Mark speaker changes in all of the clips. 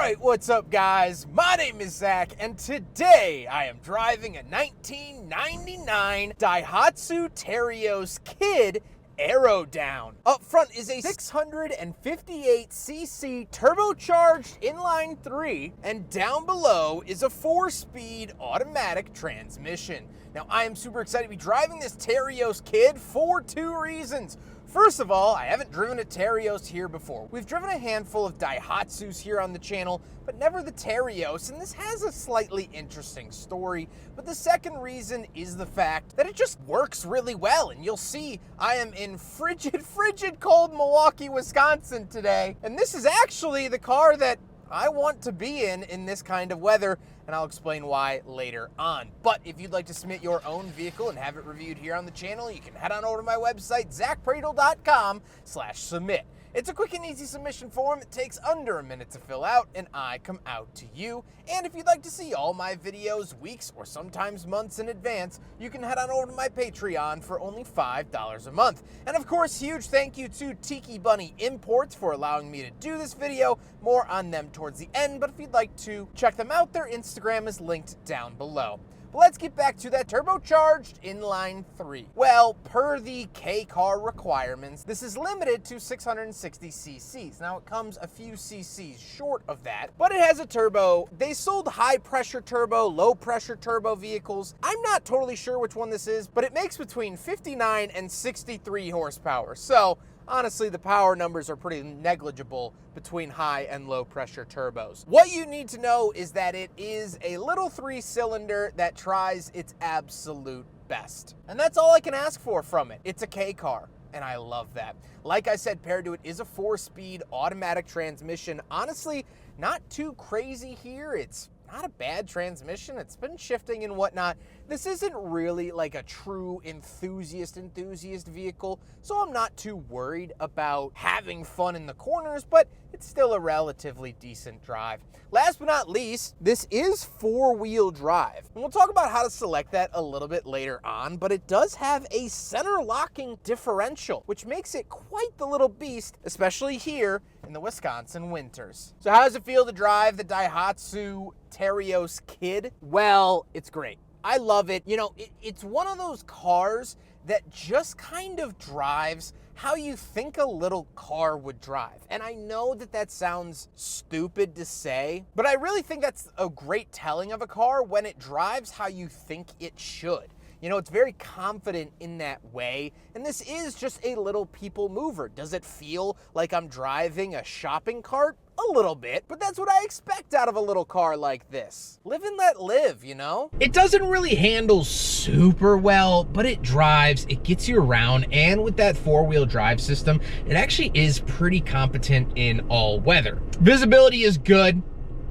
Speaker 1: Alright, what's up guys? My name is Zack, and today I am driving a 1999 Daihatsu Terios Kid Aerodown. Up front is a 658cc turbocharged inline 3, and down below is a 4-speed automatic transmission. Now I am super excited to be driving this Terios Kid for 2 reasons. First of all, I haven't driven a Terios here before. We've driven a handful of Daihatsus here on the channel, but never the Terios, and this has a slightly interesting story. But the second reason is the fact that it just works really well, and you'll see I am in frigid cold Milwaukee, Wisconsin today, and this is actually the car that I want to be in this kind of weather, and I'll explain why later on. But if you'd like to submit your own vehicle and have it reviewed here on the channel, you can head on over to my website, zackpradel.com/submit. It's a quick and easy submission form. It takes under a minute to fill out, and I come out to you. And if you'd like to see all my videos weeks or sometimes months in advance, you can head on over to my Patreon for only $5 a month. And of course, huge thank you to Tiki Bunny Imports for allowing me to do this video. More on them towards the end, but if you'd like to check them out, their Instagram is linked down below. But let's get back to that turbocharged inline 3. Well, per the K-car requirements, this is limited to 660 cc's. Now it comes a few cc's short of that, but it has a turbo. They sold high pressure turbo, low pressure turbo vehicles. I'm not totally sure which one this is, but it makes between 59 and 63 horsepower. So honestly, the power numbers are pretty negligible between high and low pressure turbos. What you need to know is that it is a little 3-cylinder that tries its absolute best. And that's all I can ask for from it. It's a K car, and I love that. Like I said, paired to it is a 4-speed automatic transmission. Honestly, not too crazy here. It's not a bad transmission. It's been shifting and whatnot. This isn't really like a true enthusiast vehicle, so I'm not too worried about having fun in the corners, but it's still a relatively decent drive. Last but not least, this is 4-wheel drive. And we'll talk about how to select that a little bit later on, but it does have a center locking differential, which makes it quite the little beast, especially here in the Wisconsin winters. So how does it feel to drive the Daihatsu Terios Kid? Well, it's great. I love it. You know, it's one of those cars that just kind of drives how you think a little car would drive. And I know that that sounds stupid to say, but I really think that's a great telling of a car when it drives how you think it should. You know, it's very confident in that way, and this is just a little people mover. Does it feel like I'm driving a shopping cart? A little bit, but that's what I expect out of a little car like this. Live and let live, you know? It doesn't really handle super well, but it drives, it gets you around, and with that 4-wheel drive system, it actually is pretty competent in all weather. Visibility is good,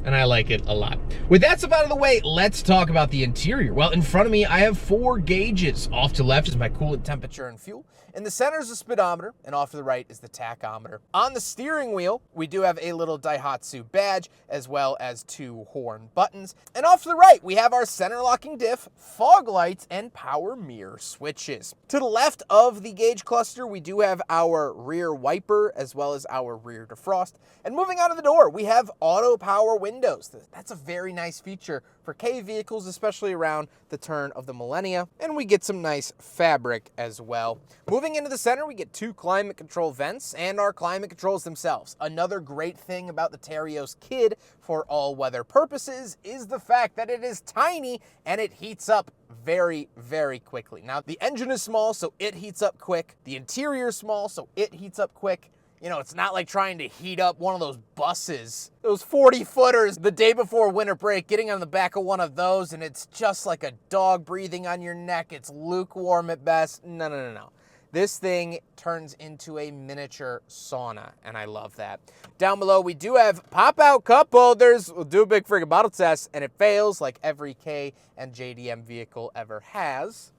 Speaker 1: and I like it a lot. With that stuff out of the way, let's talk about the interior. Well, in front of me, I have 4 gauges. Off to the left is my coolant temperature and fuel. In the center is the speedometer, and off to the right is the tachometer. On the steering wheel, we do have a little Daihatsu badge, as well as 2 horn buttons. And off to the right, we have our center locking diff, fog lights, and power mirror switches. To the left of the gauge cluster, we do have our rear wiper, as well as our rear defrost. And moving out of the door, we have auto power windows. That's a very nice feature for K vehicles, especially around the turn of the millennia. And we get some nice fabric as well. Moving into the center, we get 2 climate control vents and our climate controls themselves. Another great thing about the Terios Kid for all weather purposes is the fact that it is tiny and it heats up very, very quickly. Now, the engine is small, so it heats up quick. The interior is small, so it heats up quick. You know, it's not like trying to heat up one of those buses, those 40-footers the day before winter break, getting on the back of one of those, and it's just like a dog breathing on your neck. It's lukewarm at best. No. This thing turns into a miniature sauna, and I love that. Down below, we do have pop-out cup holders. We'll do a big friggin' bottle test, and it fails like every K and JDM vehicle ever has.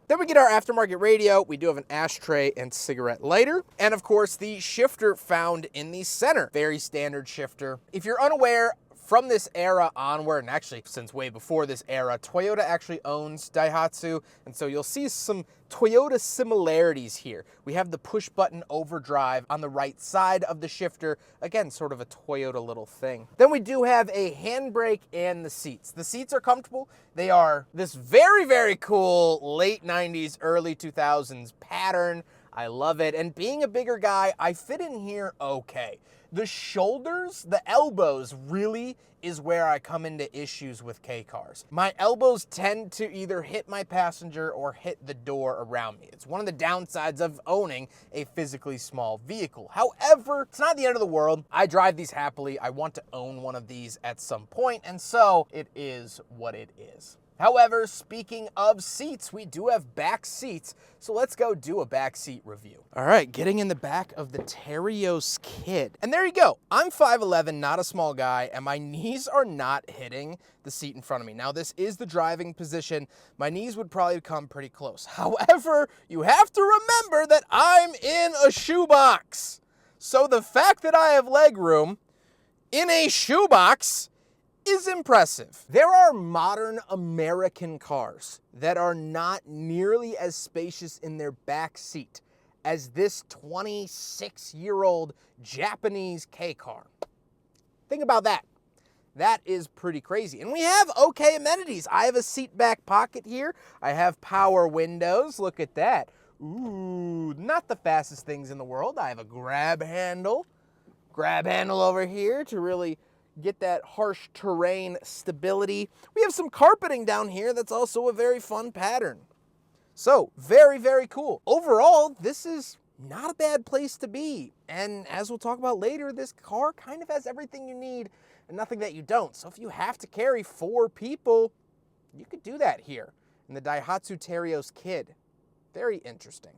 Speaker 1: Then we get our aftermarket radio. We do have an ashtray and cigarette lighter. And of course, the shifter found in the center. Very standard shifter. If you're unaware, from this era onward, and actually since way before this era, Toyota actually owns Daihatsu, and so you'll see some Toyota similarities here. We have the push button overdrive on the right side of the shifter. Again, sort of a Toyota little thing. Then we do have a handbrake and the seats. The seats are comfortable. They are this very, very cool late 90s, early 2000s pattern. I love it. And being a bigger guy, I fit in here okay. The shoulders, the elbows really is where I come into issues with K cars. My elbows tend to either hit my passenger or hit the door around me. It's one of the downsides of owning a physically small vehicle. However, it's not the end of the world. I drive these happily. I want to own one of these at some point, and so it is what it is. However, speaking of seats, we do have back seats, so let's go do a back seat review. All right, getting in the back of the Terios Kid. And there you go. I'm 5'11", not a small guy, and my knees are not hitting the seat in front of me. Now, this is the driving position. My knees would probably come pretty close. However, you have to remember that I'm in a shoebox. So the fact that I have leg room in a shoebox is impressive. There are modern American cars that are not nearly as spacious in their back seat as this 26-year-old Japanese K car. Think about that. That is pretty crazy. And we have okay amenities. I have a seat back pocket here. I have power windows. Look at that. Ooh, not the fastest things in the world. I have a grab handle. Grab handle over here to really get that harsh terrain stability. We have some carpeting down here that's also a very fun pattern. So, very, very cool. Overall, this is not a bad place to be. And as we'll talk about later, this car kind of has everything you need and nothing that you don't. So if you have to carry 4 people, you could do that here in the Daihatsu Terios Kid. Very interesting.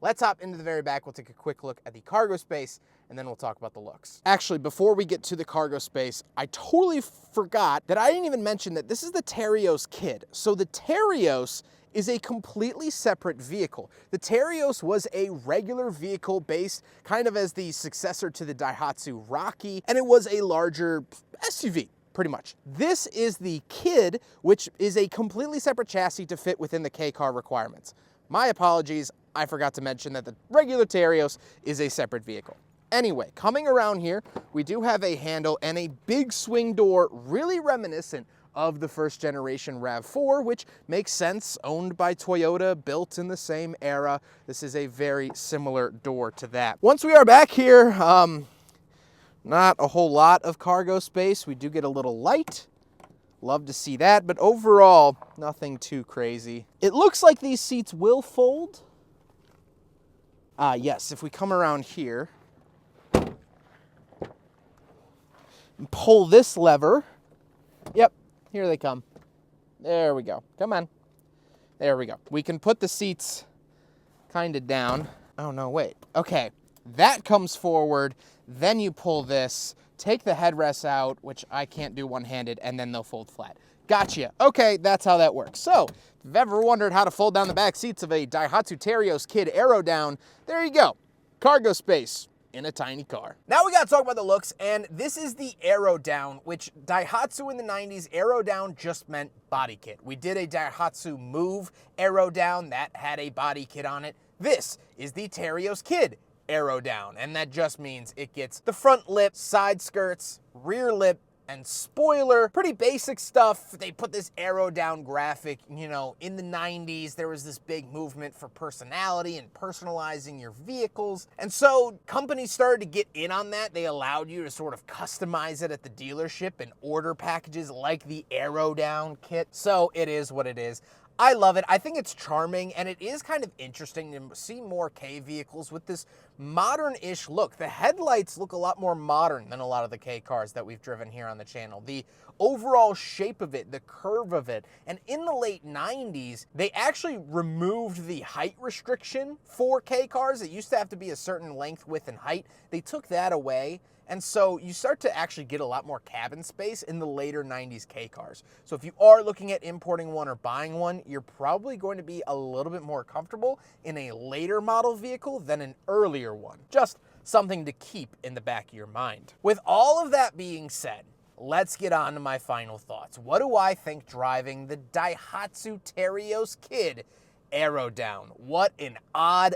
Speaker 1: Let's hop into the very back. We'll take a quick look at the cargo space, and then we'll talk about the looks. Actually, before we get to the cargo space, I totally forgot that I didn't even mention that this is the Terios Kid. So the Terios is a completely separate vehicle. The Terios was a regular vehicle based kind of as the successor to the Daihatsu Rocky, and it was a larger SUV. Pretty much. This is the Kid, which is a completely separate chassis to fit within the K car requirements. My apologies, I forgot to mention that the regular Terios is a separate vehicle. Anyway, coming around here, we do have a handle and a big swing door, really reminiscent of the first generation RAV4, which makes sense, owned by Toyota, built in the same era. This is a very similar door to that. Once we are back here, not a whole lot of cargo space. We do get a little light. Love to see that, but overall, nothing too crazy. It looks like these seats will fold. Yes, if we come around here and pull this lever, yep, here they come. There we go. Come on. There we go. We can put the seats kind of down. Oh, no, wait. Okay, that comes forward. Then you pull this, take the headrests out, which I can't do one-handed, and then they'll fold flat. Gotcha. Okay, that's how that works. So, if you've ever wondered how to fold down the back seats of a Daihatsu Terios Kid Aerodown, there you go. Cargo space in a tiny car. Now we gotta talk about the looks, and this is the Aerodown, which Daihatsu in the 90s, Aerodown just meant body kit. We did a Daihatsu Move Aerodown that had a body kit on it. This is the Terios Kid Aerodown, and that just means it gets the front lip, side skirts, rear lip, and spoiler. Pretty basic stuff. They put this Aerodown graphic, you know, in the 90s, there was this big movement for personality and personalizing your vehicles. And so companies started to get in on that. They allowed you to sort of customize it at the dealership and order packages like the Aerodown kit. So it is what it is. I love it. I think it's charming, and it is kind of interesting to see more K vehicles with this modern-ish look. The headlights look a lot more modern than a lot of the K cars that we've driven here on the channel. The overall shape of it, the curve of it, and in the late 90s, they actually removed the height restriction for K cars. It used to have to be a certain length, width, and height. They took that away. And so you start to actually get a lot more cabin space in the later 90s K cars. So if you are looking at importing one or buying one, you're probably going to be a little bit more comfortable in a later model vehicle than an earlier one. Just something to keep in the back of your mind. With all of that being said, let's get on to my final thoughts. What do I think driving the Daihatsu Terios Kid Aerodown? What an odd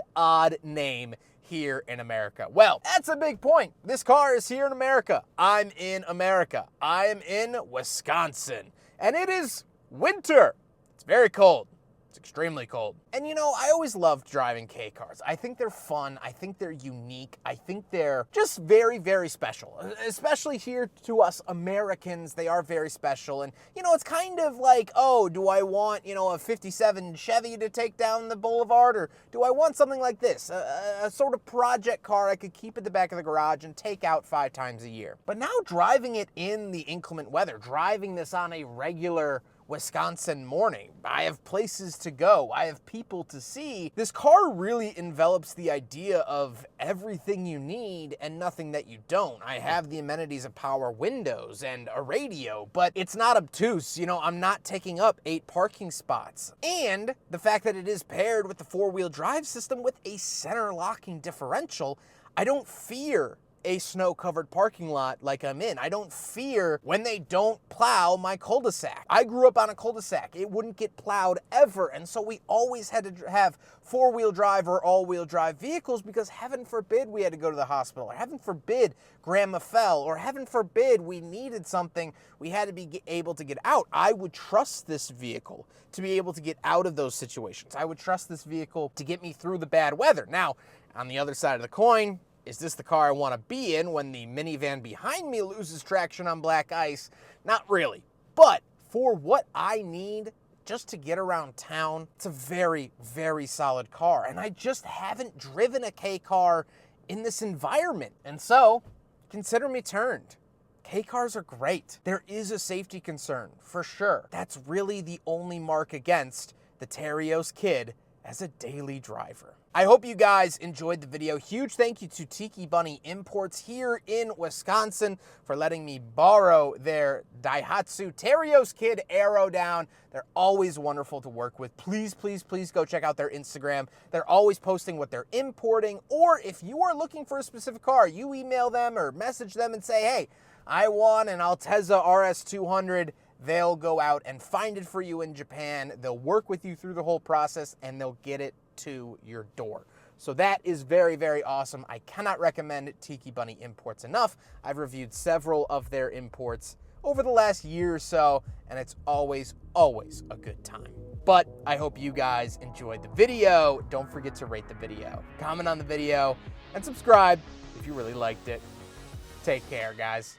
Speaker 1: name here in America. Well, that's a big point. This car is here in America. I'm in America. I am in Wisconsin. And it is winter. It's very cold. It's extremely cold. And you know, I always loved driving K cars. I think they're fun. I think they're unique. I think they're just very, very special. Especially here to us Americans, they are very special. And you know, it's kind of like, oh, do I want, you know, a 57 Chevy to take down the boulevard? Or do I want something like this? A sort of project car I could keep at the back of the garage and take out 5 times a year. But now driving it in the inclement weather, driving this on a regular Wisconsin morning, I have places to go, I have people to see. This car really envelops the idea of everything you need and nothing that you don't. I have the amenities of power windows and a radio, but it's not obtuse. You know, I'm not taking up 8 parking spots. And the fact that it is paired with the 4-wheel drive system with a center locking differential, I don't fear a snow-covered parking lot like I'm in. I don't fear when they don't plow my cul-de-sac. I grew up on a cul-de-sac. It wouldn't get plowed ever, and so we always had to have 4-wheel drive or all-wheel drive vehicles because heaven forbid we had to go to the hospital, or heaven forbid grandma fell, or heaven forbid we needed something, we had to be able to get out. I would trust this vehicle to be able to get out of those situations. I would trust this vehicle to get me through the bad weather. Now, on the other side of the coin, is this the car I want to be in when the minivan behind me loses traction on black ice? Not really. But for what I need just to get around town, it's a very, very solid car. And I just haven't driven a K car in this environment. And so, consider me turned. K cars are great. There is a safety concern, for sure. That's really the only mark against the Terios Kid as a daily driver. I hope you guys enjoyed the video. Huge thank you to Tiki Bunny Imports here in Wisconsin for letting me borrow their Daihatsu Terios Kid Aerodown. They're always wonderful to work with. Please, please, please go check out their Instagram. They're always posting what they're importing, or if you are looking for a specific car, you email them or message them and say, hey, I want an Altezza RS200. They'll go out and find it for you in Japan. They'll work with you through the whole process and they'll get it to your door. So that is very, very awesome. I cannot recommend Tiki Bunny Imports enough. I've reviewed several of their imports over the last year or so, and it's always a good time. But I hope you guys enjoyed the video. Don't forget to rate the video, comment on the video, and subscribe if you really liked it. Take care, guys.